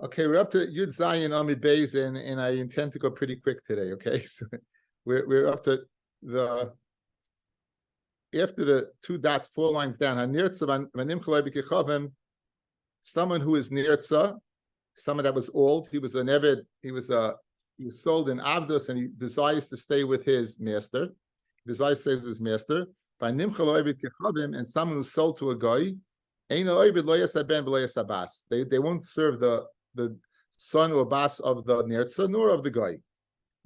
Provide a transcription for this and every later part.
Okay, we're up to Yud Zayin Amid Beis, and I intend to go pretty quick today. Okay, so we're up to the after the two dots, 4 lines down. Someone who is nirtza, someone that was old. He was an eved. He was sold in Avdus, and he desires to stay with his master. He desires to stay with his master. By and someone who's sold to a guy, they won't serve the son or bas of the nirtza nor of the guy.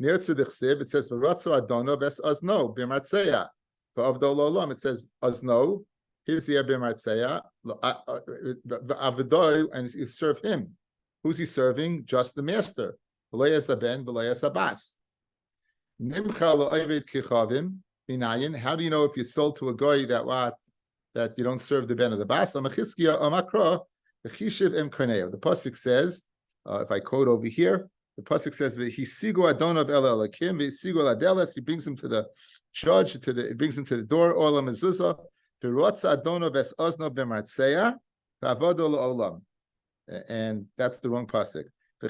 Nirtza d'chsiv, it says v'ratzu adono ves azno b'martzeya. V'avdol olam, it says azno his here b'martzeya the avidoy, and you serve him. Who's he serving? Just the master. V'layas aben v'layas abas. Nimcha lo'ovid kichavim minayin. How do you know if you sold to a guy that you don't serve the ben of the bas? Amachiskia amakra v'chishiv em koneo. The pasuk says, if I quote over here, the pasuk says, "V'hisigu adonav el elakim v'hisigu adeles." He brings him to the judge, it brings him to the door. Olam mezuzah v'rotza adonav es ozno b'martzeya v'avodo la'olam. And that's the wrong pasuk. The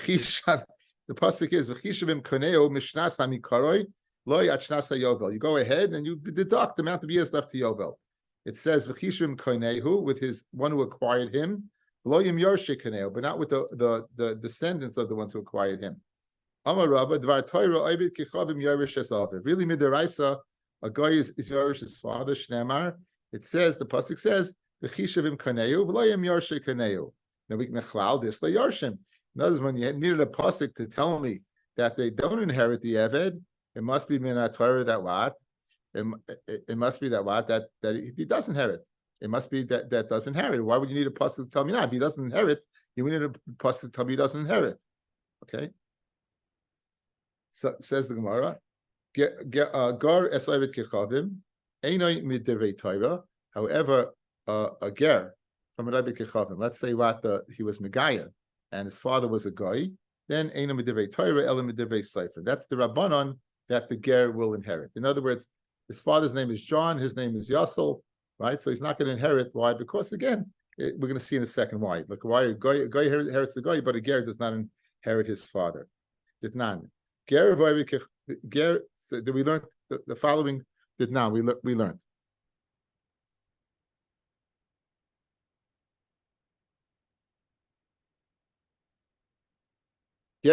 pasuk is v'chishivim koneo mishnas hamikaroi loy achnas hayovel. You go ahead and you deduct the amount of years left to Yovel. It says v'chishivim konehu, with his one who acquired him. Loyim Yorshe Kaneo, but not with the descendants of the ones who acquired him. Amar Rabba, Dvar Torah Ovid Kichavim Yorish Esaviv. Really, Midaraisa, a guy is Yorish's father, Shnemar. It says, the pasuk says, V'chishavim Kaneo, V'loyim Yorshe Kaneo. Now we can mechlal this Yorshim. In other words, when you needed a pasuk to tell me that they don't inherit the Eved, it must be Minat Torah that what? It must be that what? That he does inherit. It must be that does inherit. Why would you need a pasuk to tell me that? If he doesn't inherit, you need a pasuk to tell me he doesn't inherit. Okay. So says the Gemara, Gar esayvet kechavim, einay miderei Torah. However, a ger from a Rabbi kechavim. Let's say he was Megaya, and his father was a guy. Then einay miderei Torah, ela miderei Sefer. That's the Rabbanon that the ger will inherit. In other words, his father's name is John. His name is Yassel. Right, so he's not going to inherit. Why? Because again, we're going to see in a second why. Like why a guy inherits the guy, but a ger does not inherit his father. Did not. Ger. So did we learn the following? Did not. We learned. They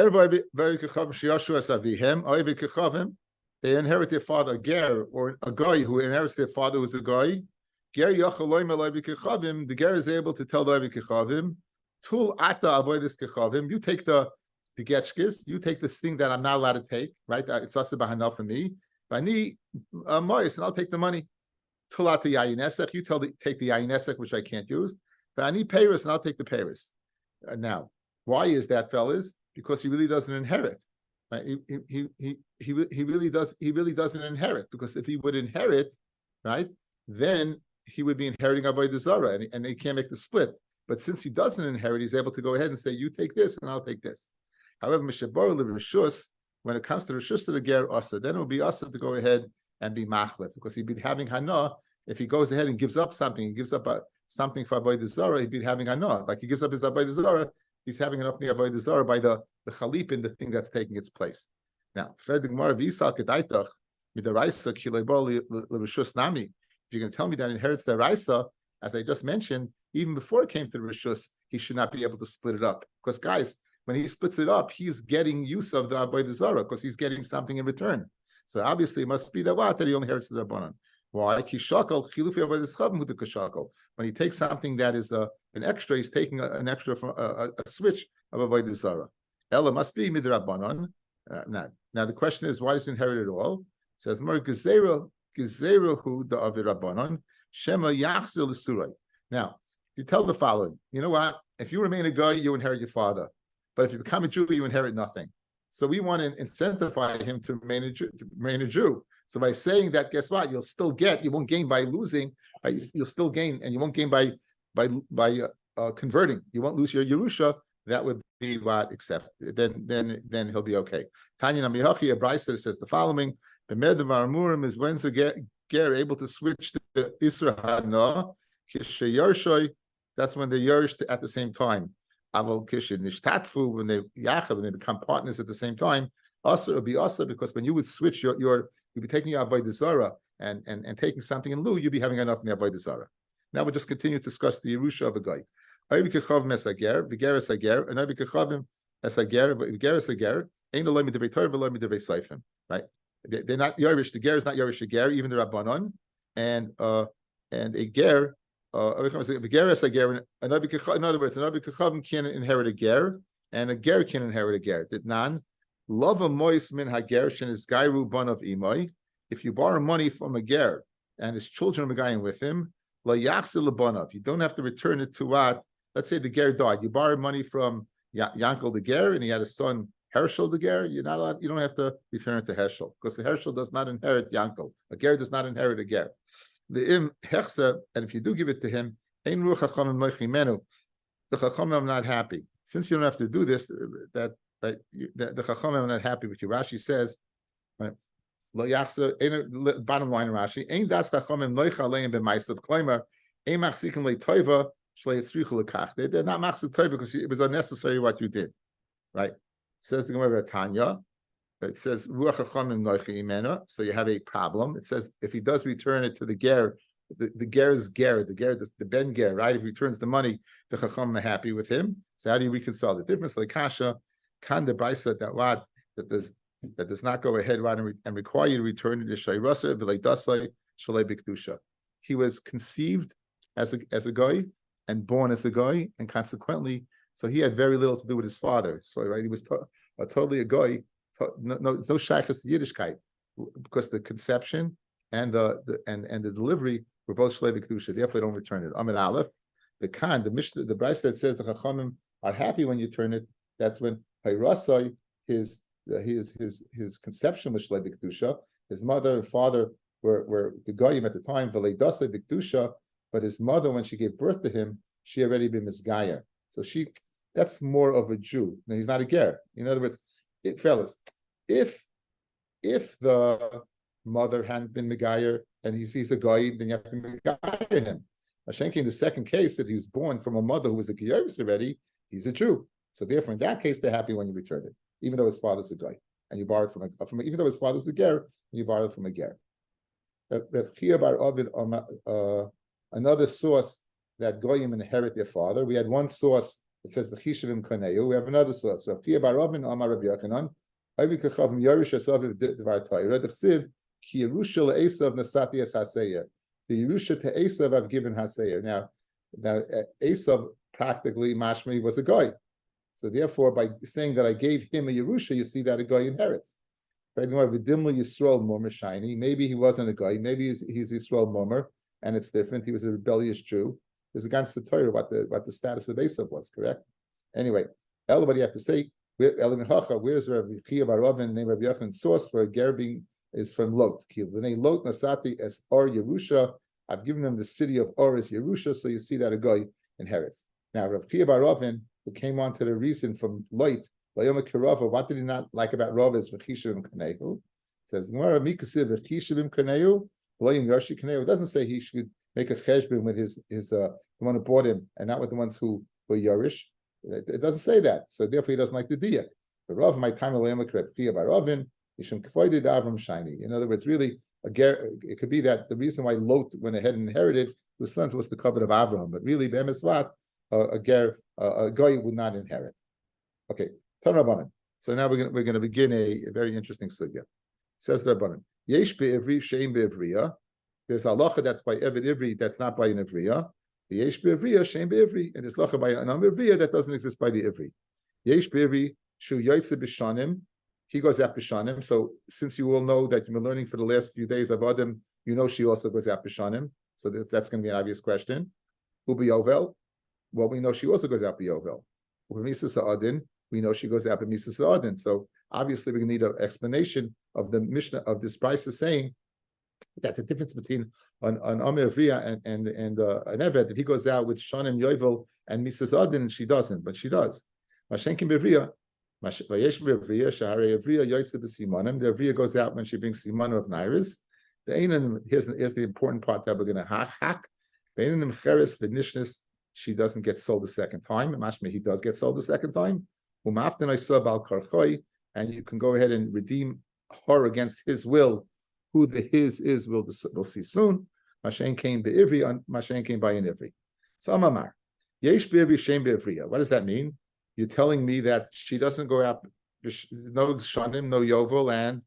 inherit their father, a ger, or a guy who inherits their father who's a guy. The ger is able to tell the Ivy Kechavim, Tul ata avoidis Kechavim, you take the getchkis, you take this thing that I'm not allowed to take, right? It's also bahana for me. Bani mois, and I'll take the money. Tul ata yayinesek, you take the yayinesek, which I can't use. Bani peiris, and I'll take the peiris. Now, why is that, fellas? Because he really doesn't inherit. Right? He really doesn't inherit, because if he would inherit, right, then he would be inheriting Avodah Zarah, and they can't make the split. But since he doesn't inherit, he's able to go ahead and say, you take this and I'll take this. However, when it comes to Rishus to the Ger Asa, then it will be Asa to go ahead and be Machlef, because he'd be having Hana. If he goes ahead and gives up something, he gives up something for Avodah Zarah, he'd be having Hana. Like he gives up his Avodah Zarah, he's having enough Avodah Zarah by the Chalip in the thing that's taking its place. Now, if you're going to tell me that inherits the Raisa, as I just mentioned, even before it came to the Rishus, he should not be able to split it up. Because guys, when he splits it up, he's getting use of the Avodah Zarah, because he's getting something in return. So obviously it must be that he only inherits the Rabbanan. Why? When he takes something that is an extra, he's taking an extra from a switch of Avodah Zarah. Ella must be midrabbanon. Now the question is, why does he inherit it all? It says more Gezeruhu the Avirabbanon Shema Yachzil Surai. Now, you tell the following: you know what? If you remain a guy, you inherit your father. But if you become a Jew, you inherit nothing. So we want to incentivize him to remain a Jew. So by saying that, guess what? You'll still get. You won't gain by losing. You'll still gain, and you won't gain by converting. You won't lose your Yerusha. That would be what, except then he'll be okay. Tanya Namihachi, a Brisa says the following: the Medavar Amurim is when's a ger able to switch to Isra Hana, Kishe Yershoy, that's when they're yershed at the same time. Aval Kishin Nishtatfu, when they become partners at the same time, Asa would be Asa, because when you would switch you'd be taking your Avodah Zarah and taking something in lieu, you'd be having enough in the Avodah Zarah. Now we'll just continue to discuss the Yerusha of a guy. Right? They're not Yorish. The ger is not Yorish. The ger, even the Rabbanon, and a ger. In other words, an Avi Kechavim can inherit a ger, and a ger can inherit a ger. That nan lava mois min hager shen is gairu ban of imoy. If you borrow money from a ger and his children are going with him, la yachzil lebanav. You don't have to return it to what. Let's say the ger died. You borrowed money from Yankel the ger, and he had a son Herschel the ger. You're not allowed. You don't have to return it to Herschel, because the Herschel does not inherit Yankel. A ger does not inherit a ger. The im hechsa, and if you do give it to him, ein ruach chachamim moichimenu. The chachamim are not happy. Since you don't have to do this, the chachamim are not happy with you. Rashi says, right, lo yachsa. Bottom line, Rashi, ein das chachamim noicha aleim b'maisav kloimer ein machzikim leitoiva shlei yitzrichu lekach. They're not machzik toiva because it was unnecessary what you did, right? Says the Gemara Tanya. It says ruach chachamim noicha imena. So you have a problem. It says if he does return it to the ger, the ger is ger, the ben ger, right? If he returns the money, the chachamim are happy with him. So how do you reconcile the difference? Like kasha, kan de brisa that does not go ahead right and require you to return it to shayrasa v'leidasai shalei b'kedusha. He was conceived as a guy and born as a guy, and consequently, so he had very little to do with his father. So right, he was totally a guy. No shaykhs to Yiddishkeit, because the conception and the delivery were both shlei b'kedusha. Therefore, don't return it. Amid Aleph, the Mishnah, the brayso that says the chachamim are happy when you turn it. That's when hayrasai his conception was shlei b'kedusha. His mother and father were the goyim at the time v'leidasai b'kedusha, but his mother, when she gave birth to him, she already been misgayer. So that's more of a Jew. Now, he's not a ger. In other words, fellas, if the mother hadn't been megayer and he's a guy, then you have to megayer him. Hashenki, in the second case, that he was born from a mother who was a geyeris already, he's a Jew. So therefore, in that case, they're happy when you return it, even though his father's a guy, and you borrowed from even though his father's a ger, and you borrowed from a ger. Another source that goyim inherit their father. We had one source. It says v'chishivim kaneyu. We have another source. So Chia bar Ravin Amar Rabbi Yochanan, Avi kechavim Yorish Asav Dvar Torah. Dechsiv ki Yerusha leEsav Nasati Es Haseir. The Yerusha to Esav I've given Haseir. Now Esav practically mashmi was a guy. So therefore, by saying that I gave him a Yerusha, you see that a guy inherits. Maybe he wasn't a guy. Maybe he's Yisrael Momer, and it's different. He was a rebellious Jew. It's against the Torah what the status of Esav was, correct? Anyway, what do you have to say? Where's Rabbi Chia bar Ravin named Rabbi Yochanan's source for a ger being is from Lot. Lot Nasati as Or Yerusha. I've given them the city of Or as Yerusha, so you see that a guy inherits. Now, Rabbi Chia bar Ravin, who came on to the reason from Lot, what did he not like about Rav is v'chishivim kanehu? Says Gemara mikasiv v'chishivim kanehu. It doesn't say he should make a cheshbon with his the one who bought him and not with the ones who were Yorish. It doesn't say that, so therefore he doesn't like the diyak. The Rav my time Ravin Yishum Kfoidid Avram Shiny. In other words, really it could be that the reason why Lot went ahead and inherited his sons was the covenant of Avraham, but really Be'emisvat a guy would not inherit. Okay, Tan Rabbanan. So now we're going to begin a very interesting sugya. Says the Rabbanan, Yesh be'ivri she'im be'ivriya. There's a halacha that's by Eved Ivri, that's not by an Ivriya. Yesh be'ivriya she'im be'ivri, and there's halacha by an Ivriya that doesn't exist by the Ivri. Yesh be'ivri shu yoytze b'shanim. He goes out b'shanim. So since you all know that you've been learning for the last few days of Adam, you know she also goes out b'shanim. So that's going to be an obvious question. Ubi Yovel. Well, we know she also goes out b'Yovel. Ubi Sa'adin. We know she goes out b'Misa Sa'adin. So obviously we're going to need an explanation of the Mishnah of this brayso saying that the difference between an Amir Vriya and an Eved, that he goes out with Shanim Yovel and Misa Sa'adin, and she doesn't, but she does. Mashenkin b'Vriya. Vayesh b'Vriya shaharei Vriya yoytze b'simanim. The Vriya goes out when she brings siman of nairis. Here's the important part that we're going to hack. Beinanim cheres v'nishnis she doesn't get sold the second time. Mashma, he does get sold the second time. And you can go ahead and redeem her against his will. Who the his is, we'll see soon. Mashen came by Ivri, Mashen came by an Ivri. So Amamar, Yesh be'ivri, Shem be'ivriya. What does that mean? You're telling me that she doesn't go out, no Shanim, no Yovel,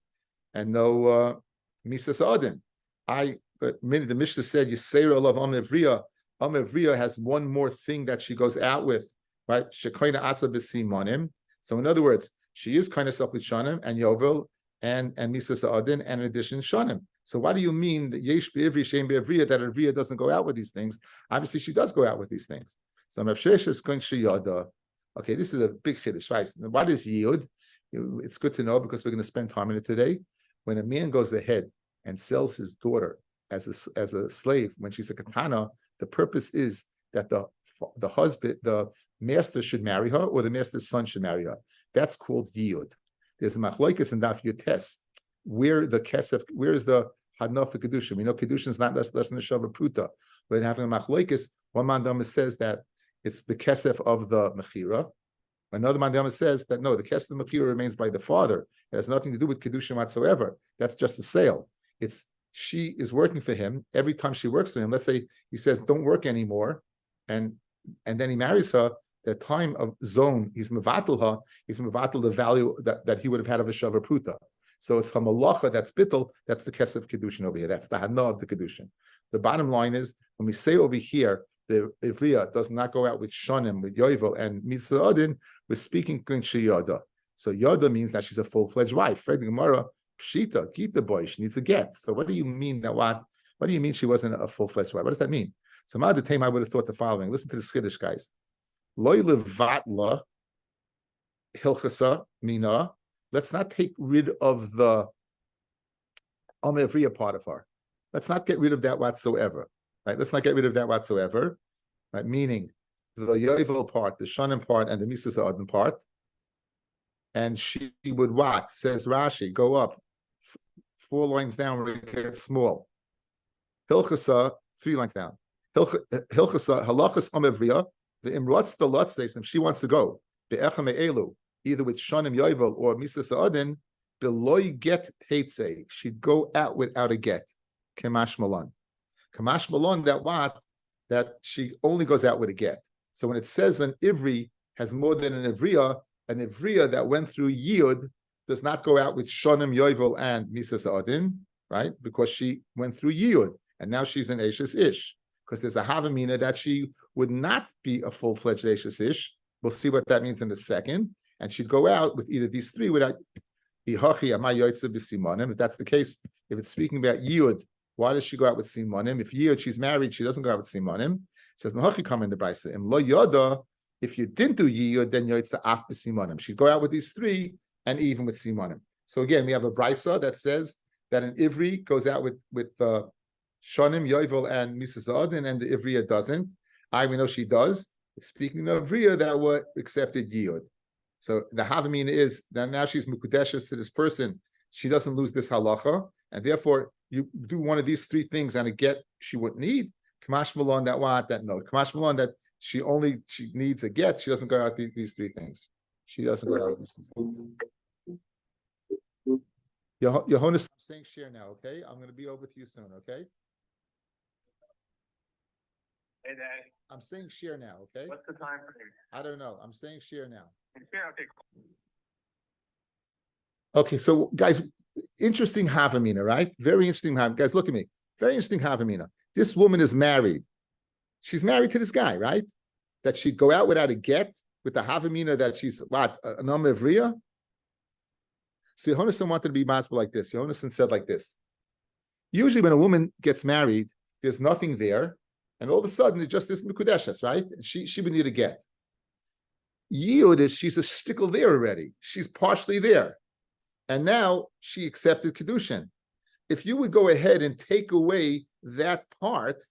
and no Misas Adin. The Mishnah said, Yisera love Amivriya. Amivriya has one more thing that she goes out with, right? Shekoina Atza b'Simonim. So in other words, she is kind of self with Shanim and Yovel and Misas Adin, and in addition Shanim. So what do you mean that Yesh be'ivri, Shem be'ivriya, that Ivriya doesn't go out with these things? Obviously, she does go out with these things. So Mavshesh is going Shiyada. Okay, this is a big chiddush, right? What is yiyud? It's good to know because we're going to spend time in it today. When a man goes ahead and sells his daughter as a slave when she's a katana, the purpose is that the husband, the master, should marry her, or the master's son should marry her. That's called yiyud. There's a machlokes in Daf Yomi where the kesef, where is the hadna for Kidushin? We know Kidushin is not less than a shava pruta. But having a machlokes, one mandama says that it's the kesef of the mechira. Another mandama says that no, the kesef of the mechira remains by the father. It has nothing to do with Kidushin whatsoever. That's just a sale. She is working for him. Every time she works for him, let's say he says, don't work anymore, and then he marries her, the time of zone, he's mevatel her, he's mevatel the value that he would have had of a shava pruta. So it's hamalacha, that's bittul, that's the kesef Kidushin over here. That's the hana of the Kidushin. The bottom line is, when we say over here, the Ivriya does not go out with Shanim, with Yovel, and Mitzvah Adin, we're speaking Kunshi Yada. So Yada means that she's a full-fledged wife. Fred Gemara, Pshita, Gita boy, she needs a get. So what do you mean that what do you mean she wasn't a full-fledged wife? What does that mean? So Ma'ad Taim, I would have thought the following. Listen to the Skiddush, guys. Loy levatla hilchasa mina. Let's not take rid of the Amevriya part of her. Let's not get rid of that whatsoever. Right? Let's not get rid of that whatsoever. Right? Meaning the Yovel part, the Shanim part, and the Misas Adin part. And she would what? Says Rashi, go up 4 lines down where it gets small. Hilchasa, 3 lines down. Hilchasa, halachas Amevriya, the imrotz the lot says, if she wants to go, be'echem elu, either with Shanim Yovel or Misas Adin, beloy get teitzei, she'd go out without a get. Kemash Malon. Kamash Malon, that she only goes out with a get. So when it says an Ivri has more than an Ivriya that went through Yiyud does not go out with Shonim, Yovel, and Misas Adin, right? Because she went through Yiyud, and now she's an Ashes Ish. Because there's a Havamina that she would not be a full-fledged Ashes Ish. We'll see what that means in a second. And she'd go out with either these 3 without if that's the case, if it's speaking about Yiyud, why does she go out with Simonim? If Yiyud, she's married, she doesn't go out with Simonim. It says, Nahachi come in the Brisa. Lo Yoda, if you didn't do Yiyud, then Yoitza af b'Simonim. She'd go out with these 3 and even with Simonim. So again, we have a Brisa that says that an Ivri goes out with Shonim, Yovel, and Misas Adin, and the Ivriya doesn't. We know she does. It's speaking of Ivriya that were accepted Yiyud. So the Havamina is that now she's Mukudeshes to this person. She doesn't lose this halacha, and therefore you do one of these 3 things and a get she wouldn't need. Kamash Malon that no. Kamash Malon that she needs a get. She doesn't go out these 3 things. She doesn't go out these 3 things. Yehonis, I'm saying share now, okay? I'm going to be over to you soon, okay? Hey, Daddy. I'm saying share now, okay? What's the time frame? I don't know. I'm saying share now. Share, okay. Okay, so guys, interesting Havamina, right? Very interesting Havamina. Guys, look at me. Very interesting Havamina. This woman is married. She's married to this guy, right? That she'd go out without a get, with the Havamina that she's, what, an Amevriya? So Yehonasan wanted to be masbel like this. Yehonasan said like this. Usually when a woman gets married, there's nothing there, and all of a sudden it's just this Mikudeshes, right? She would need a get. Yiyud is she's a stickle there already. She's partially there. And now she accepted Kidushin. If you would go ahead and take away that part,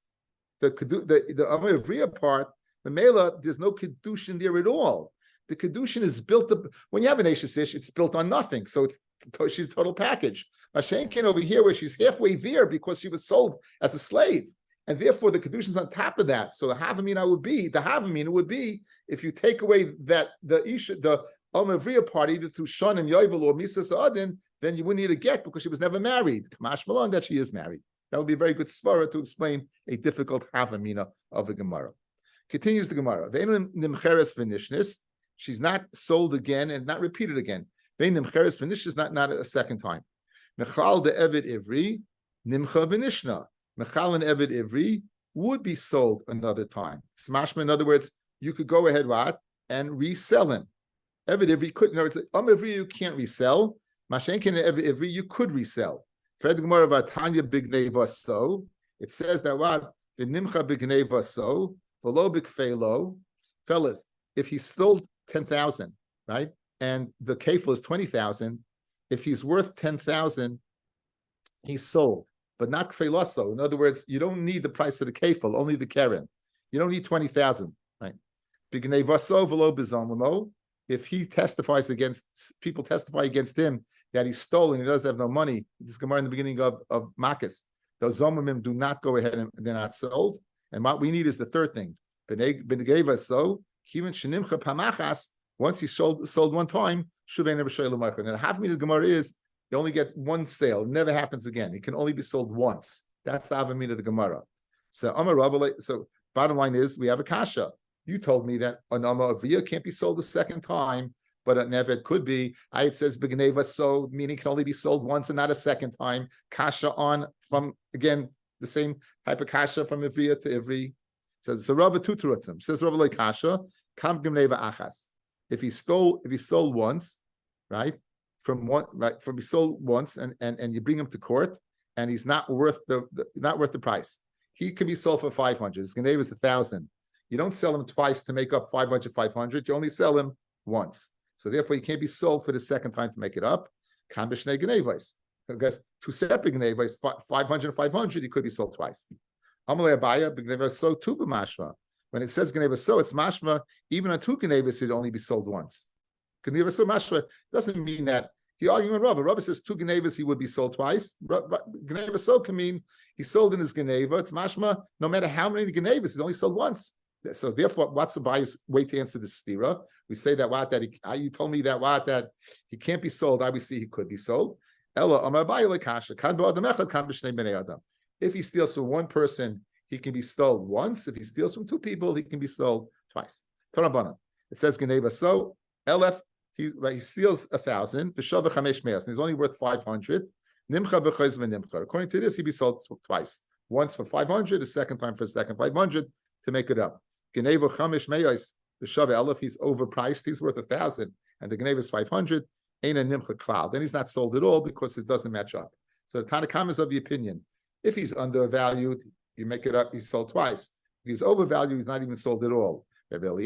the Amavriya part, the Mela, there's no Kidushin there at all. The Kidushin is built up, when you have an Ashes Ish, it's built on nothing. So she's a total package. Mashen came over here where she's halfway there because she was sold as a slave. and therefore the Kidushin is on top of that. So the Havamina would be if you take away that the Omavriya party through Shon and Yovel or Misas Adin, then you wouldn't need a get because she was never married. Kamash Malon that she is married. That would be a very good svara to explain a difficult Havamina of the Gemara. Continues the Gemara. She's not sold again and not repeated again. Not a second time. Mechal de Evid Ivri, Nimcha Benishna. Mechal and Evid Ivri would be sold another time. Smashma, in other words, you could go ahead and resell him. Evid Ivri couldn't. In other words, Ivri you can't resell. Mashenkin and Evid Ivri you could resell. Fred Gemara Vatanya Bigneva so. It says that what? The Nimcha Bigneva so. V'lo Bikfelo. Fellas, if he stole 10,000, right? And the kefil is 20,000. If he's worth 10,000, he's sold, but not kfeilaso. In other words, you don't need the price of the kefil, only the keren. You don't need 20,000, right? If he testifies against, people testify against him that he's stolen, he doesn't have no money. This Gemara in the beginning of Makkas. Those zomimim do not go ahead and they're not sold. And what we need is the third thing. Once he sold one time, Shuvay never shoy l'maychor. And the half meter Gemara is you only get one sale, it never happens again. It can only be sold once. That's the avamina of the Gemara. So bottom line is we have a kasha. You told me that an Amaviyah can't be sold a second time, but a Nevet could be. It says Begneva so, meaning it can only be sold once and not a second time. Kasha on from again the same type of kasha from Ivriya to Ivri. Says so Rabbi Tuturutzim. Says Rabbi like kasha, Kam Gneva Achas. If he sold once, right? From he sold once and you bring him to court and he's not worth the price. He can be sold for 500. His Gneva is 1,000. You don't sell him twice to make up 500. You only sell him once. So therefore, he can't be sold for the second time to make it up. Because two separate Gnevas, 500, he could be sold twice. Amalei Abaya, Gneva so tu b'mashma. When it says Gneva so, it's mashma. Even on two Gnevas, it'd only be sold once. Gneva so mashma doesn't mean that. He arguing with Rabbi. Rabbi says two Gnevas, he would be sold twice. Gneva so can mean he sold in his Gneva. It's mashma. No matter how many Gnevas, he's only sold once. So therefore, what's the bias way to answer this stira? We say that you told me that he can't be sold. Obviously, he could be sold. If he steals from one person, he can be sold once. If he steals from two people, he can be sold twice. It says Geneva. So Elef, he steals 1,000. And he's only worth 500. According to this, he'd be sold twice. Once for 500, the second time for a second 500 to make it up. Geneva Chamish Meyos, the Shava Elef, he's overpriced. He's worth 1,000, and the Geneva is 500. Ain't a Nimcha Klal. Then he's not sold at all because it doesn't match up. So the Tanakhama is of the opinion. If he's undervalued, you make it up, he's sold twice. If he's overvalued, he's not even sold at all. If the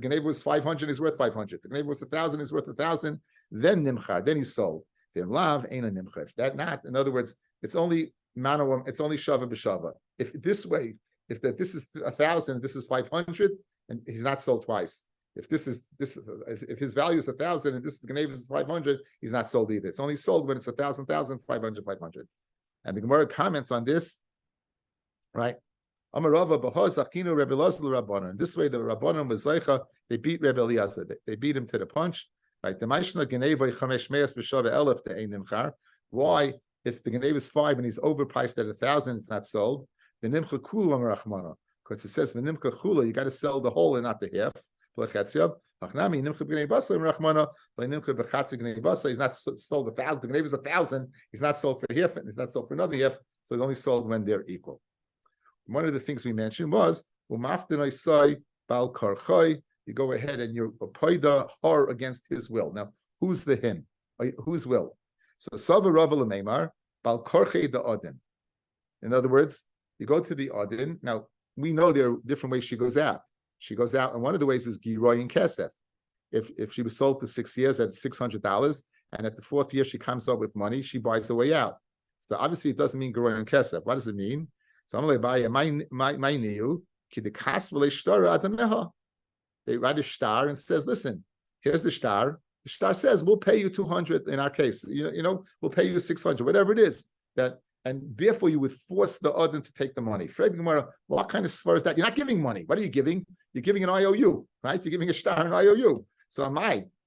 Geneva was 500, he's worth 500. The Geneva was 1,000, he's worth 1,000. Then Nimcha, then he's sold. Then Lav ain't a Nimcha. If that not, in other words, it's only Manawam, it's only Shava b'Shava. If this way, if this is 1,000, this is 500, and he's not sold twice. If if his value is 1,000 and this is Geneva is 500, he's not sold either. It's only sold when it's 1,000, 500. And the Gemara comments on this, right? Amarava b'hoz achinu Rebbe Elazar l'Rabbanan. This way, the Rabbanan was zeicha. They beat Rebbe Elazar. They beat him to the punch, right? The Maishna Geneva chamesh me'as b'shava elef to ein nimchar. Why? If the Geneva is 5 and he's overpriced at 1,000, it's not sold. The nimcha kula rachmana, because it says the nimcha kula, you got to sell the whole and not the half. He's not sold 1,000. The Geneva is 1,000. He's not sold for half, and he's not sold for another half. So it's only sold when they're equal. One of the things we mentioned was you go ahead and you're paida har against his will. Now, who's the him? Whose will? So Sava Rava Lememar Bal Korchei the Odin. In other words, you go to the Odin. Now we know there are different ways she goes out. She goes out, and one of the ways is Giroy and Kesef. If she was sold for 6 years at $600, and at the 4th year she comes up with money, she buys the way out. So obviously it doesn't mean Giroy and Kesef. What does it mean? So I'm going to buy my new they write a star and says, listen, here's the star. The star says we'll pay you 200 in our case. We'll pay you 600, whatever it is. and therefore you would force the Adon to take the money. Fred Gemara, what kind of svar is that? You're not giving money. What are you giving? You're giving an IOU, right? You're giving a star an IOU. So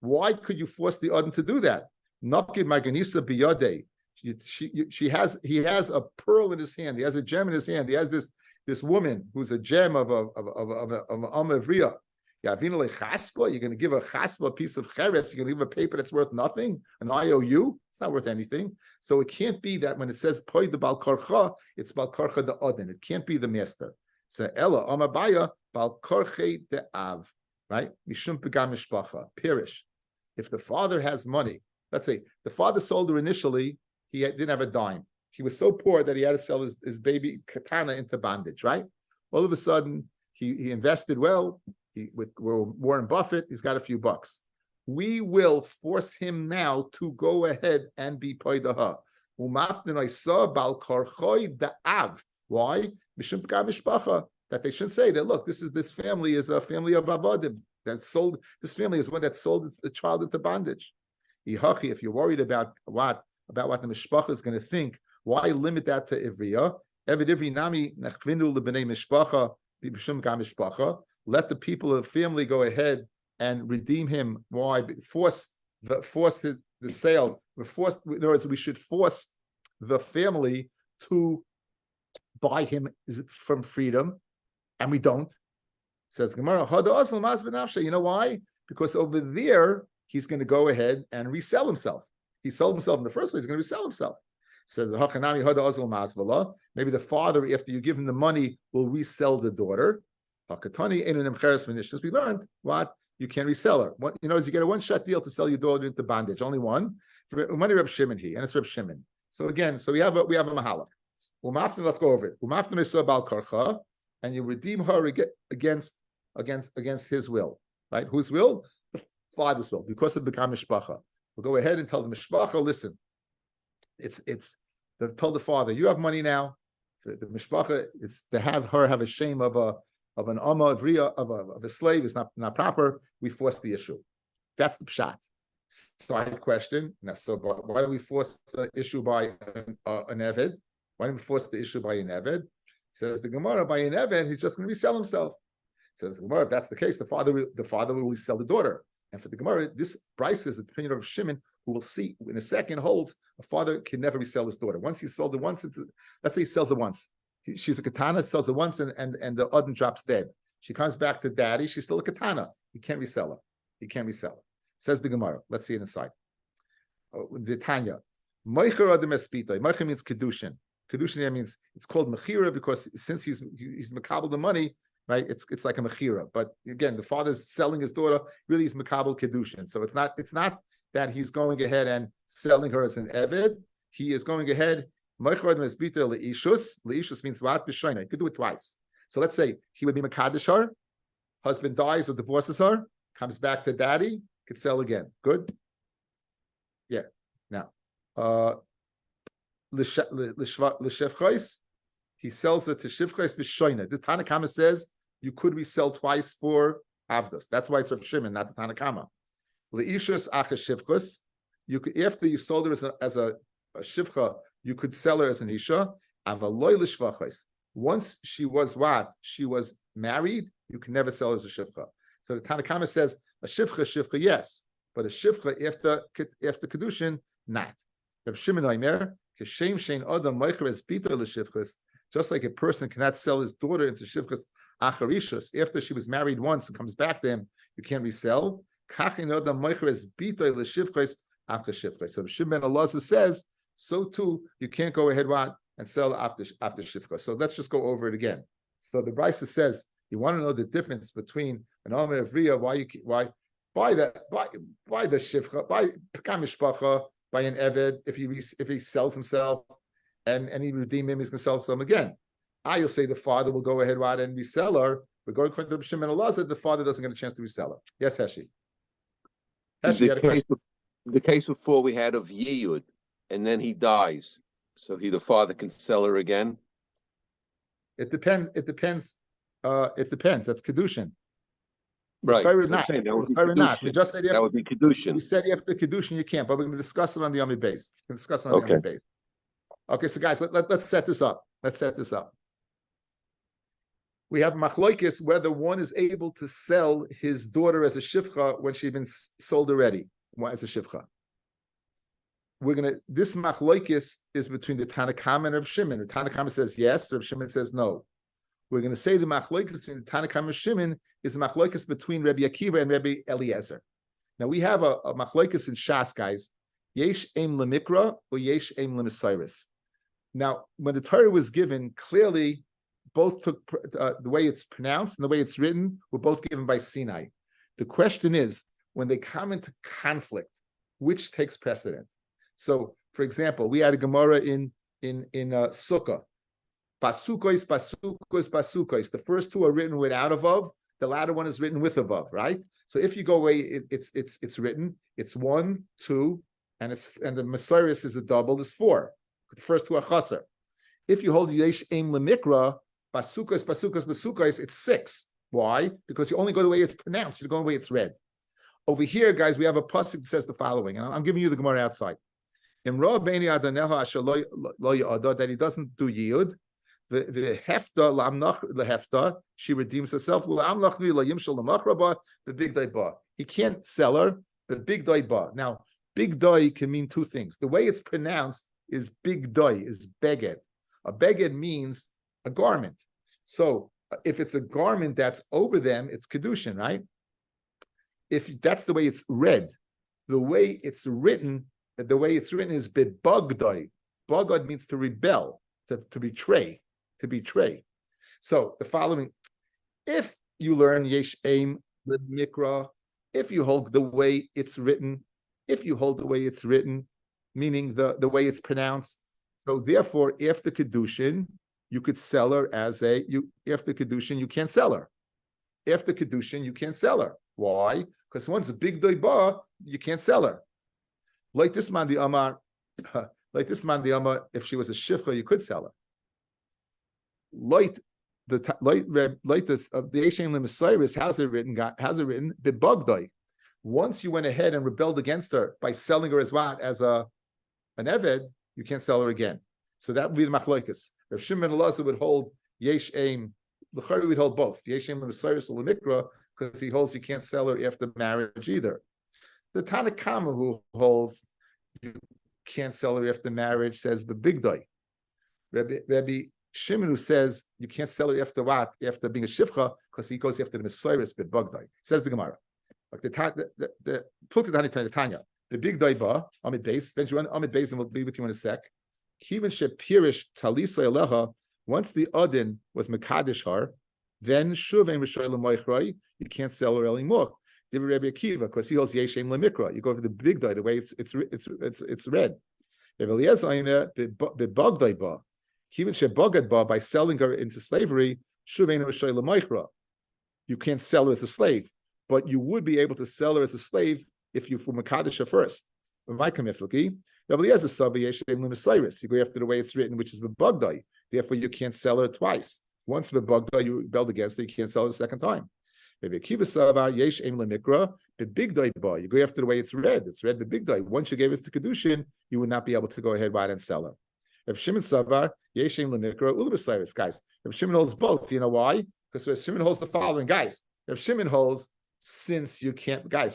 why could you force the Adon to do that? Nakid Maganisa biyade. He has a pearl in his hand. He has a gem in his hand. He has this woman who's a gem of an Amavriya. You're going to give a chaspa a piece of cheres. You're going to give a paper that's worth nothing, an IOU. It's not worth anything. So it can't be that when it says poi the bal korcha, it's bal korcha the odin. It can't be the master. So ella amabaya bal korche de av, right? Mishum pegam mishpacha. Pirish. If the father has money, let's say the father sold her initially, he didn't have a dime. He was so poor that he had to sell his baby katana into bondage, right? All of a sudden, he invested well. With Warren Buffett, he's got a few bucks. We will force him now to go ahead and be poidaha. Why? That they shouldn't say that. Look, this family is a family of avodim that sold. This family is one that sold the child into bondage. If you're worried about what the mishpacha is going to think, why limit that to ivriya? Evid ivri nami nachvinu lebnei mishpacha b'shum gam mishpacha. Let the people of the family go ahead and redeem him. Why? Force the sale. In other words, we should force the family to buy him from freedom, and we don't. Says Gemara, you know why? Because over there he's going to go ahead and resell himself. He sold himself in the first place. He's going to resell himself. Says maybe the father, after you give him the money, will resell the daughter. We learned what you can resell her. You know, you get a one-shot deal to sell your daughter into bondage. Only one. Money Reb Shimon and it's Reb Shimon. So again, we have a mahalach. Let's go over it. And you redeem her against his will, right? Whose will? The father's will, because of the mishpacha. We'll go ahead and tell the mishpacha, listen. Tell the father, you have money now. The mishpacha is to have her have a shame of an amma of a slave is not proper. We force the issue. That's the pshat. Side question. Now, so why do we force the issue by an eved? Why don't we force the issue by an eved? Says the Gemara, by an eved, he's just going to resell himself. Says the Gemara, if that's the case, the father will resell the daughter. And for the Gemara, this Bryce is the opinion of Shimon, who will see in a second holds a father can never resell his daughter. Once he sold it once, let's say he sells it once. She's a katana, sells it once, and the Odin drops dead. She comes back to daddy, she's still a katana. He can't resell her. Says the Gemara. Let's see it inside. The Tanya. Meicher Adam Espita. Meicher means Kidushin. Kidushin means it's called Mechira because since he's Makabel the money, right? It's like a Mechira. But again, the father's selling his daughter, really is Makabel Kidushin. So it's not that he's going ahead and selling her as an Eved. He is going ahead. Meicher Adam Espita Leishus. Leishus means what? B'shoina. You could do it twice. So let's say he would be Makadish her, husband dies or divorces her, comes back to daddy, could sell again. Good? Yeah. Now, l'shevchais, he sells it to shivchais v'shoina. The Tanakama says you could resell twice for avdos. That's why it's Rav Shimon, not the Tanakama. Leishus acha shivchas. You could, after you sold her as a shivcha, you could sell her as an isha. Avaloi l'shvachais. Once she was married, you can never sell her as a shivcha. So the Tanakama says a shivcha, yes, but a shivcha after kedushin, not. Reb Shimon Omer, kashem shein adam meicher es bita l'shivchas. Just like a person cannot sell his daughter into shivchas acharishus after she was married once and comes back to him, you can't resell. Kachin adam meicher es bita l'shivchas achar. So Shimon Elazar says so too. You can't go ahead and sell after shivcha. So let's just go over it again. So the Brisa says you want to know the difference between an Omer of Riyah, why buy the shivcha, buy pekam mishpacha, by an eved if he sells himself and he redeem him, he's going to sell him again. You'll say the father will go ahead and resell her. We're going to Shimon Elazar, the father doesn't get a chance to resell her. Yes, Heshi. The case before we had of Yiyud, and then he dies. So the father can sell her again? It depends. That's Kedushin. Right. We just said that would be Kidushin. We said after Kidushin you can't, but we're going to discuss it on the Yomi base. We can discuss it on the Yomi base. Okay, so guys, let's set this up. Let's set this up. We have machloikis whether one is able to sell his daughter as a shivcha when she's been sold already as a shivcha. This machloikis is between the Tanakama and Rav Shimon. The Tanakama says yes, Rav Shimon says no. We're going to say the machloikis between the Tanakama and Shimon is the machloikis between Rabbi Akiva and Rabbi Eliezer. Now we have a machloikis in Shas, guys. Yesh aim lemikra or yesh aim lemesairis. Now, when the Torah was given, clearly both took the way it's pronounced and the way it's written were both given by Sinai. The question is, when they come into conflict, which takes precedent? So, for example, we had a Gemara in Sukkah. Pasukos, pasukos, pasukos. The first two are written without a vav. The latter one is written with a vav, right? So if you go away, it's written. It's 1, 2, and the Mesiris is a double. Is 4. The first two are chaser. If you hold yesh aim lemikra, pasukos, pasukos, pasukos, it's 6. Why? Because you only go the way it's pronounced. You go the way it's read. Over here, guys, we have a pasuk that says the following, and I'm giving you the Gemara outside. That he doesn't do yiyud. The hefta lamnach the hefta, she redeems herself. The big ba. He can't sell her the big ba. Now, big dai can mean two things. The way it's pronounced is big dai, is beged. A beged means a garment. So if it's a garment that's over them, it's Kidushin, right? If that's the way it's read, the way it's written is bebugdai. Bugad means to rebel, to betray, to betray. So the following, if you learn yesh aim with mikra, if you hold the way it's written, meaning the way it's pronounced. So therefore, after Kidushin, you could sell her after Kidushin, you can't sell her. After Kidushin, you can't sell her. Why? Because once a big doiba, you can't sell her. Like this man the Amar, if she was a shifcha, you could sell her. Like this the Yeshem Lemesiris has it written bebugdai. Once you went ahead and rebelled against her by selling her as what? As an eved, you can't sell her again. So that would be the machloikas. If Shimon and Elazar would hold yesh aim, l'chari would hold both yesh aim Lemesiris or lemikra, because he holds you can't sell her after marriage either. The Tanakama who holds you can't sell her after marriage says bebigdai. Rabbi Shimon who says you can't sell her after what? After being a shivcha, because he goes after the Mesiris bebugdai. Says the Gemara. Like the Tanya, the big daiba, Amid Beis, Benjamin Amid Beis, and we'll be with you in a sec. Kivin shepirish talisa eleha. Once the Adin was mekadesh her, then shuvein r'shoy l'moichroi, you can't sell her anymore. Divrei Rabbi Akiva, because he holds yeshem lemikra. You go for the big day, the way it's read. Rabbi Eliezer the bugdai ba, kivin shebagad ba, by selling her into slavery, shuvein r'shoy l'moichra. You can't sell her as a slave, but you would be able to sell her as a slave if you for mekadesh first. Rabbi Eliezer saw yeshem lemesiris. You go after the way it's written, which is bugdai. Therefore, you can't sell her twice. Once bebugdai, you rebelled against it, you can't sell it a second time. Rabbi Akiva saw yesh aim lemikra bebigdai ba. You go after the way it's read. It's read bebigdai. Once you gave it to Kidushin, you would not be able to go ahead and sell her. Rabbi Shimon saw yesh aim lemikra ulubesiris. Guys, Rabbi Shimon holds both. You know why? Because Rabbi Shimon holds the following. Guys, Rabbi Shimon holds since you can't. Rabbi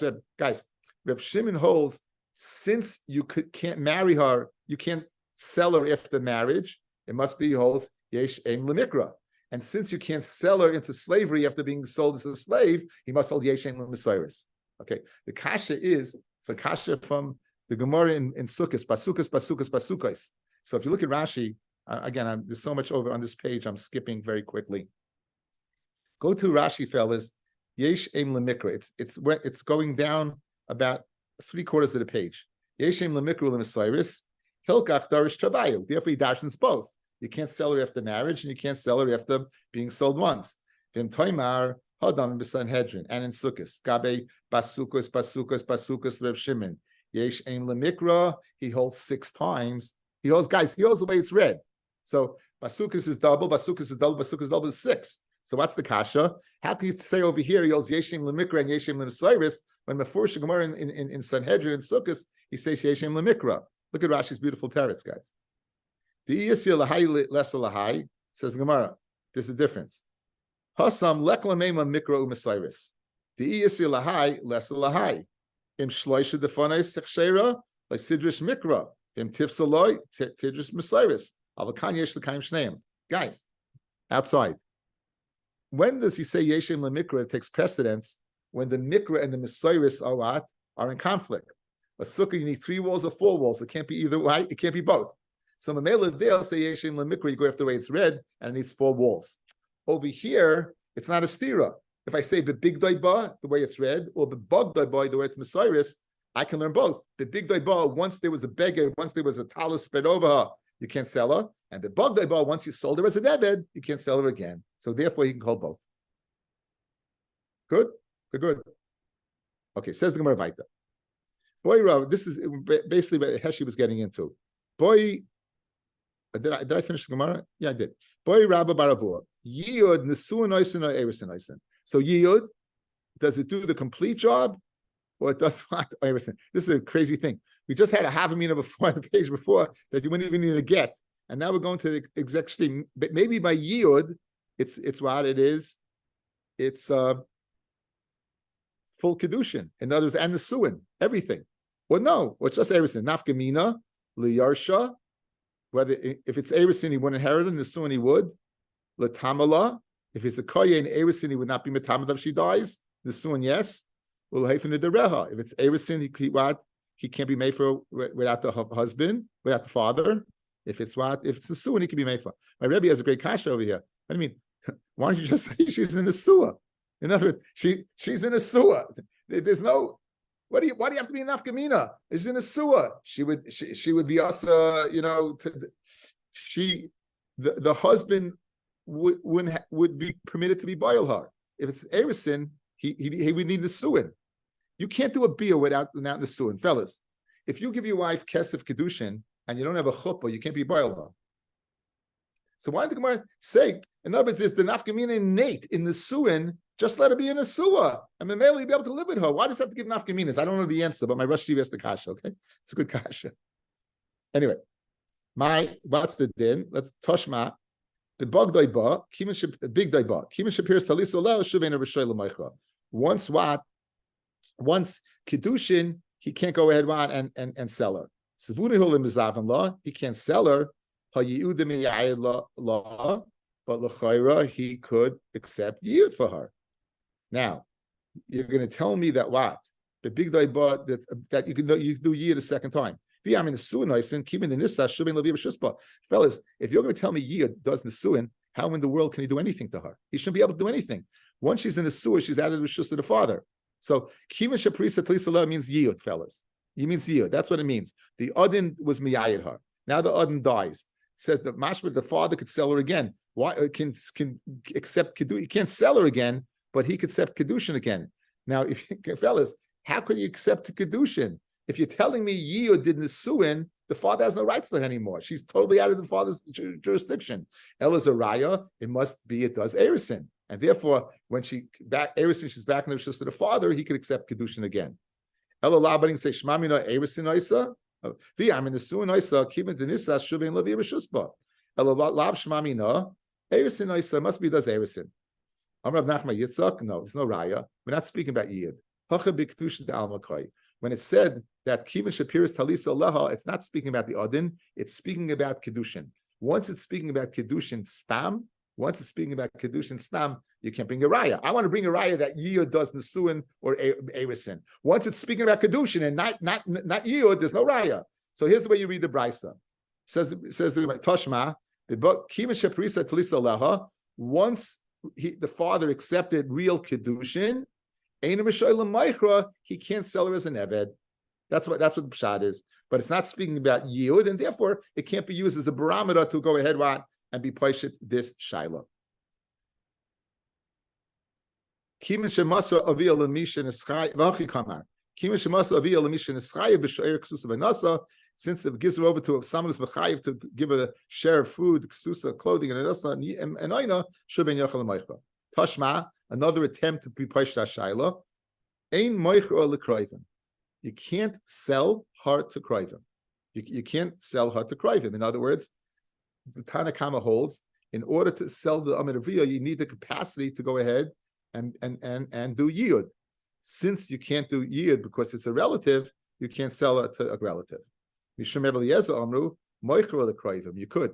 Shimon holds since you can't marry her, you can't sell her after marriage. It must be holds yesh aim lemikra. And since you can't sell her into slavery after being sold as a slave, he must hold yeshem lemesiris. Okay, the kasha is for kasha from the Gemara in Sukkos, pasukos. So if you look at Rashi, again, there's so much over on this page, I'm skipping very quickly. Go to Rashi, fellas. Yesh aim lemikra. It's going down about 3/4 of the page. Yesh aim lemikra lemesiris. Hilkach darish travayu. Therefore, he darshans both. You can't sell her after marriage, and you can't sell her after being sold once. Vim toimar hadam b'Sanhedrin and in Sukkos. Gabe pasukos Reb Shimon. Yesh aim lemikra. He holds 6 times. He holds the way it's read. So pasukos is double. Pasukos is 6. So what's the kasha? How can you say over here he holds yeshem lemikra and yeshem lemesiris when before Gemara in Sanhedrin and Sukkos he says yeshem lemikra? Look at Rashi's beautiful teretz, guys. The Iyasya lahai less lahai, says the Gemara. There's a difference. Hasam leklamema mikra u'mesayris. The Iyasya lahai less lahai. Im shloisha defanai sechshera like sidrish mikra. Im tifsaloi tidrish mesayris. Avakan yesh l'kaim shneim. Guys, outside. When does he say yeshem lemikra? It takes precedence when the mikra and the mesayris are what? Are in conflict. A sukkah, you need 3 walls or 4 walls. It can't be either way. It can't be both. So Mamela they'll say Yeshem Lemikra, you go after the way it's read, and it needs 4 walls. Over here, it's not a stira. If I say the big doiba, the way it's read, or the bug doiba, the way it's Messiris, I can learn both. The big doiba, once there was a beggar, once there was a talis spread over her, you can't sell her. And the bug doiba, once you sold her as a debed, you can't sell her again. So therefore, you can call both. Good? Good. Okay, says the Gemara Vaita. Boy, Rav, this is basically what Heshi was getting into. Boy, did I finish the Gemara? Yeah, I did. Boy, Rabba Baravua. Yiyud nesuin oisin or erisin oisin. So Yiyud, does it do the complete job, or it does not erisin? This is a crazy thing. We just had a Havamina before, on the page before, that you wouldn't even need to get, and now we're going to the exact stream. But maybe by Yiyud, it's what it is. It's full Kidushin. In other words, and the Suin, everything. Well, no, it's just Erisin. Nafkamina, Liyarsha, whether if it's Erisin, he wouldn't inherit it, and the Suin he would. Latamala, if it's a Koye and Erisin, he would not be Metamad if she dies. The Suin, yes. Well, Hayfin the Dereha. If it's Erisin, he can't be made for without the husband, without the father. If it's the Suin, he can be made for. My Rebbe has a great kasha over here. I mean, why don't you just say she's in the Suah? In other words, she's in a Suah. There's no. Why do you have to be in Nafkamina? She's in a Suah. She would be us. The husband would be permitted to be boil her. If it's Erisin, he would need the Suin. You can't do a beer without the Suin, fellas. If you give your wife kesef kedushin and you don't have a chuppah, you can't be boil her. So why did the Gemara say? In other words, there's the nafkamina innate in the suin. Just let her be in a suah, and Mamela, you'll be able to live with her. Why does it have to give nafkaminas? I don't know the answer, but my Rosh Hashiva has the kasha. Okay, it's a good kasha. Anyway, what's the din? Let's toshma the bug doiba big doiba kimin shapiras talisa leo shuvein a l'maychra. Once Kidushin, he can't go ahead and sell her. Savuni holim mizavan law, he can't sell her. Law, but l'chayra he could accept yiyud for her. Now, you're going to tell me that what the big doiba that you can do yiyud a second time. Fellas, if you're going to tell me yiyud does nesuin, how in the world can he do anything to her? He shouldn't be able to do anything. Once she's in the suah, she's out of the rishus of the father. So kimin shaprisa tlisala means yiyud, fellas. He means yiyud. That's what it means. The adin was miyayid her. Now the adin dies. It says that mashma, the father could sell her again. Why can accept kedushin? He can't sell her again, but he could accept kedushin again. Now, fellas, how could you accept kedushin? If you're telling me yiyud did nesuin, the father has no rights to her anymore. She's totally out of the father's jurisdiction. Ella Zaraya, it does erisin. And therefore, when she's back in the rishus of the father, he could accept kedushin again. Ella labaring say shmamina erisin oisa. I'm in the suin oisa kivin denisas shuvin levi rishusba. Ella lav shmamina erisin oisa must be does erisin. Amrav Nachma Yitzchak. No, there's no raya. We're not speaking about yid. Hacha b'kedushin de almakai. When it said that kivin shapiras talisa leha, it's not speaking about the odin. It's speaking about kedushin. Once it's speaking about kedushin stam. Once it's speaking about Kedushin Stam, you can't bring a raya. I want to bring a raya that Yiyud does Nesuin or Erisin. Once it's speaking about Kedushin and not Yiyud, there's no raya. So here's the way you read the Brisa. Says the Toshma, the book Kima Sheprisa Talisa Leha. Once the father accepted real Kedushin, he can't sell her as an Eved. That's what the pshat is. But it's not speaking about Yiyud, and therefore it can't be used as a barometer to go ahead and be poishet this shaila. Kimin shemasa avia lemisha neschai v'achi kamar. Kimin shemasa avia lemisha neschai b'shoyer ksusa v'nasa. Since it gives it over to someone who's mechayiv to give a share of food, ksusa, clothing, and nasa and aina shuven yachal meichra. Tashma, another attempt to be poishet shaila. Ein meichra lekroivim. You can't sell her to kroivim. You can't sell her to kroivim. In other words, the Tanakama holds, in order to sell the Amid Avriya, you need the capacity to go ahead and do Yiyud. Since you can't do Yiyud because it's a relative, you can't sell it to a relative. Mishum Rebbe Eliezer Amru, Moichra L'Kroivim, you could.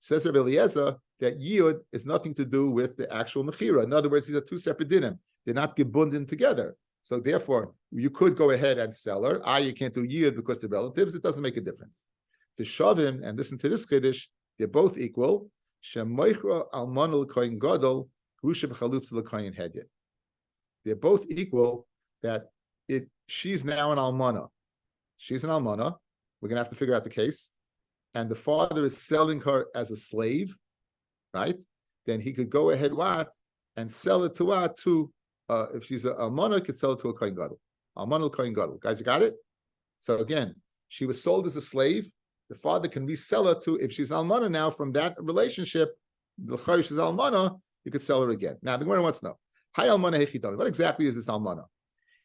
Says Rebbe Eliezer that Yiyud is nothing to do with the actual Mechira. In other words, these are two separate dinim. They're not gebunden together. So therefore, you could go ahead and sell her. You can't do Yiyud because they're relatives. It doesn't make a difference. The Shavim, and listen to this Kiddush, they're both equal. Shemoichra Almana L'Koyin Gadol, Rusha B'Chalutz L'Koyin Hedya. They're both equal, that if she's now an Almana, she's an Almana, we're going to have to figure out the case, and the father is selling her as a slave, right? Then he could go ahead and sell it to if she's a Almana, he could sell it to a Kohen Gadol. Almana Kohen Gadol. Guys, you got it? So again, she was sold as a slave. The father can resell her to, if she's Almana now from that relationship, the Chaysh is Almana, you could sell her again. Now, the Gemara wants to know, Hi Almana Hechidami, what exactly is this Almana?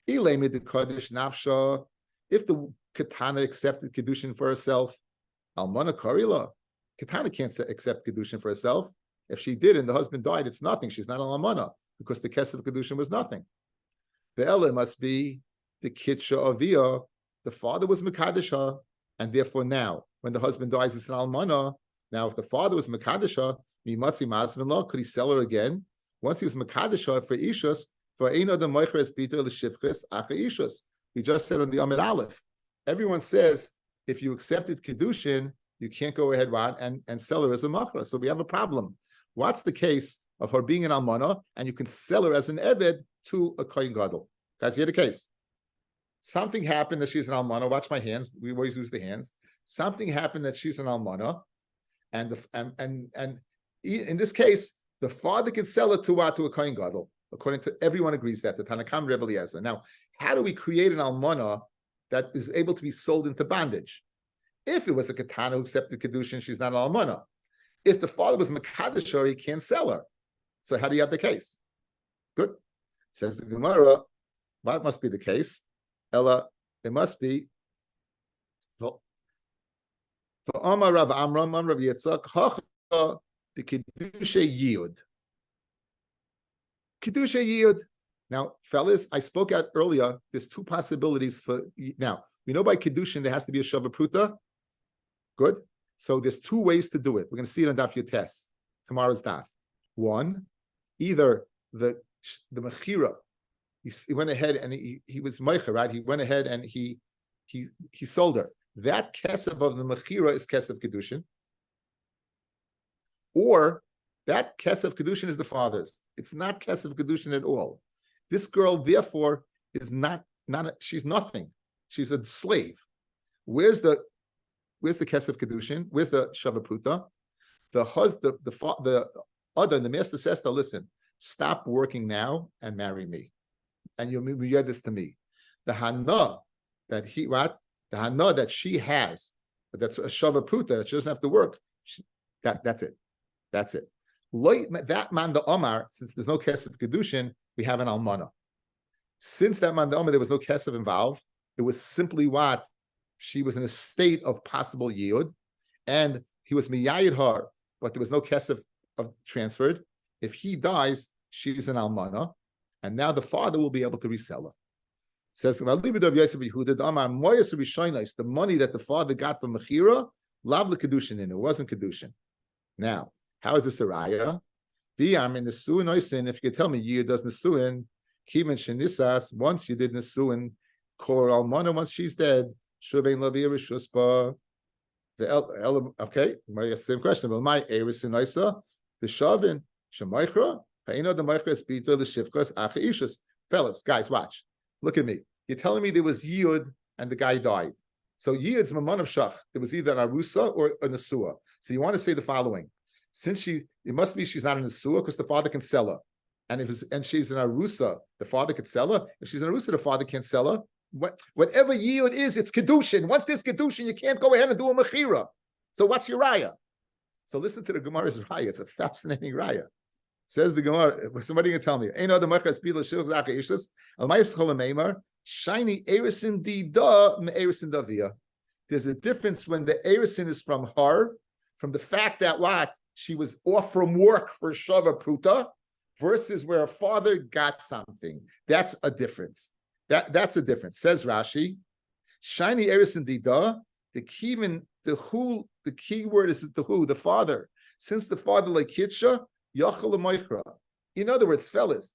Ilemid the Kodesh Nafsha, if the Katana accepted Kidushin for herself, Almana Karila, Katana can't accept Kidushin for herself. If she did and the husband died, it's nothing. She's not an Almana, because the Kesef Kedushin was nothing. The Ela must be the Kitsha Avia, the father was Mekadesha, and therefore now, when the husband dies, it's an Almana. Now, if the father was Mekadesha, Mimatzi Mazvinlah, could he sell her again? Once he was Mekadesha for Ishus, for Eino the Moichres Peter L'Shivchis Acha Ishus. We just said on the Amid Aleph. Everyone says, if you accepted Kedushin, you can't go ahead and sell her as a Machra. So we have a problem. What's the case of her being an Almana, and you can sell her as an Eved to a Kohen Gadol? Guys, hear the case. Something happened that she's an Almana. Watch my hands. We always use the hands. Something happened that she's an Almana, and in this case, the father can sell it to a Kohen Gadol. According to everyone agrees that the Tanakam Rebbe Eliezer. Now, how do we create an Almana that is able to be sold into bondage? If it was a Katana who accepted Kedushin, she's not an Almana. If the father was Mekadesh, he can't sell her. So how do you have the case? Good. Says the Gemara, what must be the case? Ella, it must be for Amar Rav Amram, Rav Yitzchak, Hacha, the Kidushay Yiyud. Kidushay Yiyud. Now, fellas, I spoke out earlier, there's two possibilities for, now, we know by Kidushin there has to be a Shava Pruta. Good. So there's two ways to do it. We're going to see it on Daf Yotes, tomorrow's Daf. One, either the Mechira, he went ahead and he was Meicher, right? He went ahead and he sold her. That kesef of the Mechira is kesef Kedushin. Or that kesef Kedushin is the father's. It's not kesef Kedushin at all. This girl, therefore, is she's nothing. She's a slave. Where's the kesef Kedushin? Where's the Shavapruta? The other, the master says to listen, stop working now and marry me. And you read this to me. The Hana that the Hana that she has, that's a Shavapruta, that she doesn't have to work. That's it. That's it. That man the Omar, since there's no kesef Kedushin, we have an Almana. Since that man the Omar, there was no kesef involved. It was simply what? She was in a state of possible yiyud, and he was miyayid her, but there was no kesef transferred. If he dies, she's an almana, and now the father will be able to resell her. Says the money that the father got from Mechira, lav kedushin in it wasn't kedushin. Now, how is this a raya? I'm in the suin. If you could tell me yiyud does nesuin, kimen shenisas. Once you did nesuin, kor almana. Once she's dead. Shuvein Lavir Shuspa. Okay, same question. Well, my Eris in Isa, the Shavin, Shemaichra, Haino the Maichra Peter, the Shifkas, Achaishus. Fellas, guys, watch. Look at me. You're telling me there was Yud and the guy died. So Yud's Maman of Shach. There was either an Arusa or a Nesua. So you want to say the following. Since it must be she's not an Nesua because the father can sell her. And she's an Arusa, the father could sell her. If she's an Arusa, the father can't sell her. Whatever yiyud is, it's kedushin. Once there's kedushin, you can't go ahead and do a mechira. So what's your raya? So listen to the Gemara's raya. It's a fascinating raya. Says the Gemara. Somebody can tell me. Shiny erisin di da me erisin davia. There's a difference when the erisin is from her from the fact that what? She was off from work for Shava Pruta versus where her father got something. That's a difference. That's a difference. Says Rashi, Shiny Erison Dida, the key word is the who, the father. Since the father like Kitsha, Yachal Moichra. In other words, fellas,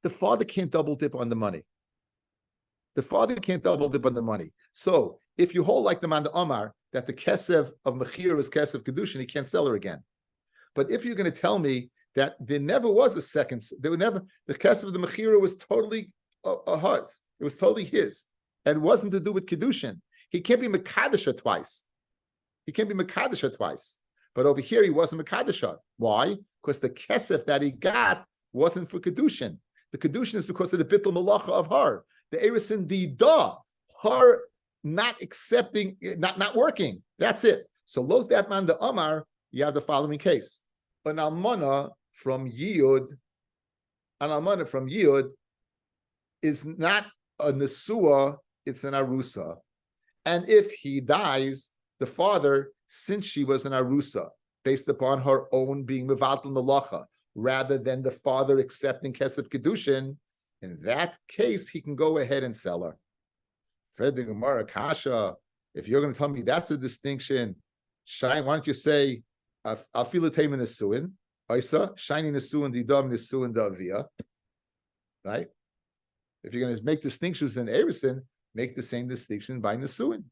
the father can't double dip on the money. The father can't double dip on the money. So if you hold like the man the Omar that the kesef of Mechir is kesef Kidushin, he can't sell her again. But if you're going to tell me that there never was a second, the kesef of the Mechira was totally hers. It was totally his. And it wasn't to do with Kidushin. He can't be Mekadesha twice. He can't be Mekadesha twice. But over here, he wasn't Mekadesha. Why? Because the kesef that he got wasn't for Kidushin. The Kidushin is because of the Bittul Malacha of her. The Erisin Dida, her not accepting, not working. That's it. So Lot that man the Amar, you have the following case. An almana from Yud is not a Nesua, it's an Arusa. And if he dies, the father, since she was an Arusa, based upon her own being Mevatel Malacha, rather than the father accepting Kesef Kedushin, in that case, he can go ahead and sell her. Fred the Gemara Kasha, if you're going to tell me that's a distinction, Shine, why don't you say Afilatem Nesuin, Isa, Shiny Nesuin, Didam Nesuin Davia, right? If you're going to make distinctions in Erison, make the same distinction by Nesuin.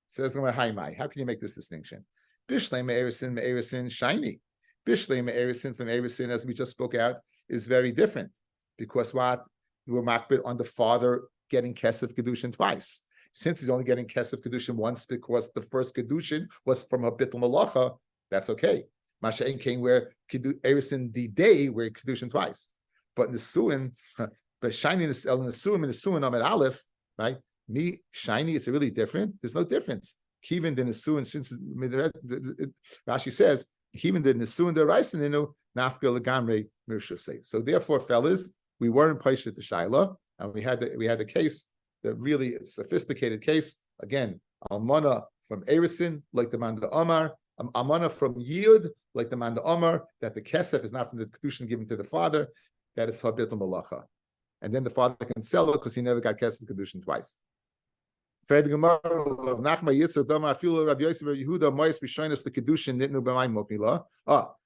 Says the Gemara, Haimai, how can you make this distinction? Bishlei Me'erison, Shiny. Bishlei Me'erison from Erison, as we just spoke out, is very different. Because what? We're makbid on the father getting Kesef Kedushin twice. Since he's only getting Kesef Kedushin once because the first Kedushin was from a Bittul Malacha, that's okay. Masha'en came where Erison Didei, where Kedushin twice. But Nesuin, but shininess El Nesuim and Nesuin Amid Aleph, right? Me, shiny, it's really different. There's no difference. Kivin the Nesuin, since Rashi says, Kivin the Nesuin the Raisaninu, Nafka Lagamre Mirshusei. So therefore, fellas, we weren't placed at the Shaila, and we had the case, the really sophisticated case. Again, Almana from Erison, like the man the Omar, Almana from Yud, like the man the Omar, that the Kesef is not from the Kedushin given to the father, that it's Habit Malacha. And then the father can sell it because he never got Kesef Kedushin twice.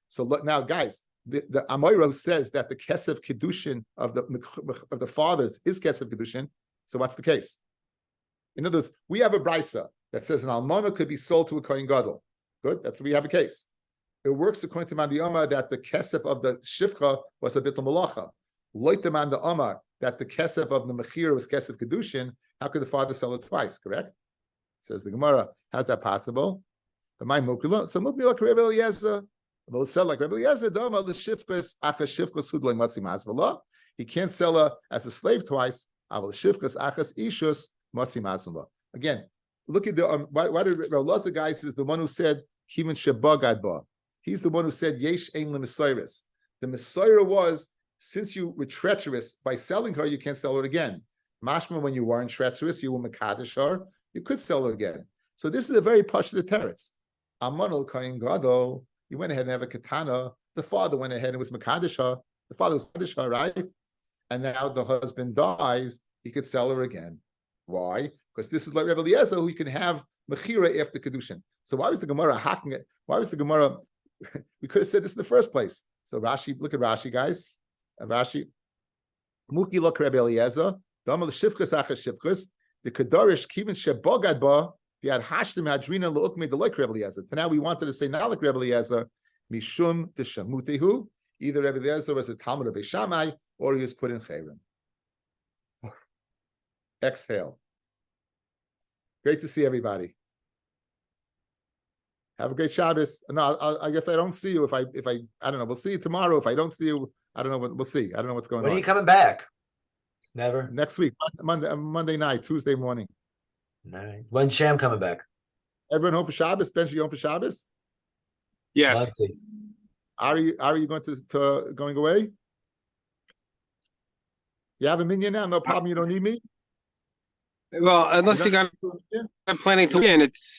So look now, guys. The Amoiro says that the Kesef Kedushin of the fathers is Kesef Kedushin. So what's the case? In other words, we have a brisa that says an almana could be sold to a kohen gadol. Good, that's we have a case. It works according to Man the Omar that the Kesef of the Shifcha was a Bittul Malacha. Like the Man the Omar that the Kesef of the Mechir was Kesef Kedushin. How could the father sell it twice? Correct? Says the Gemara. How's that possible? But my mukila. So mukila Rebbe Eliezer. Will sell like Rabbi Eliezer, he can't sell her as a slave twice. Again, look at the why did Rabbi Eliezer guys is the one who said he's the one who said yesh ein lemesiris. The Messiah was, since you were treacherous by selling her, you can't sell her again. Mashma, when you weren't treacherous, you were mekadesh her, you could sell her again. So this is a very pashut teretz. Amanol kain gadol. You went ahead and have a katana. The father went ahead and was Makadisha. The father was Makadisha, right? And now the husband dies, he could sell her again. Why? Because this is like Rebbe Eliezer, who you can have Mechira after Kedushin. So why was the Gemara hacking it? Why was the Gemara? We could have said this in the first place. So Rashi, look at Rashi, guys. Rashi. Muki look Rebbe Eliezer. Damal Shivchas Achas Shivchas. The Kedarish Kivin Shebogad Ba. You had Hashtim Hadrina Loukme the like Rebbe Eliezer. Now we wanted to say not like Rebbe Eliezer, Mishum Deshamutehu. Either Rebbe Eliezer was a Talmud of Beishamai or he was put in Chayrim. Exhale. Great to see everybody. Have a great Shabbos. No, I guess I don't see you. If I don't know. We'll see you tomorrow. If I don't see you, I don't know. We'll see. I don't know what's going on. When are you coming back? Never. Next week, Monday night, Tuesday morning. All right. When's Sham coming back? Everyone home for Shabbos? Benji, you home for Shabbos? Yes. Let's see. Are you going to going away? You have a minion now? No problem. You don't need me? Well, unless I'm planning to win, it's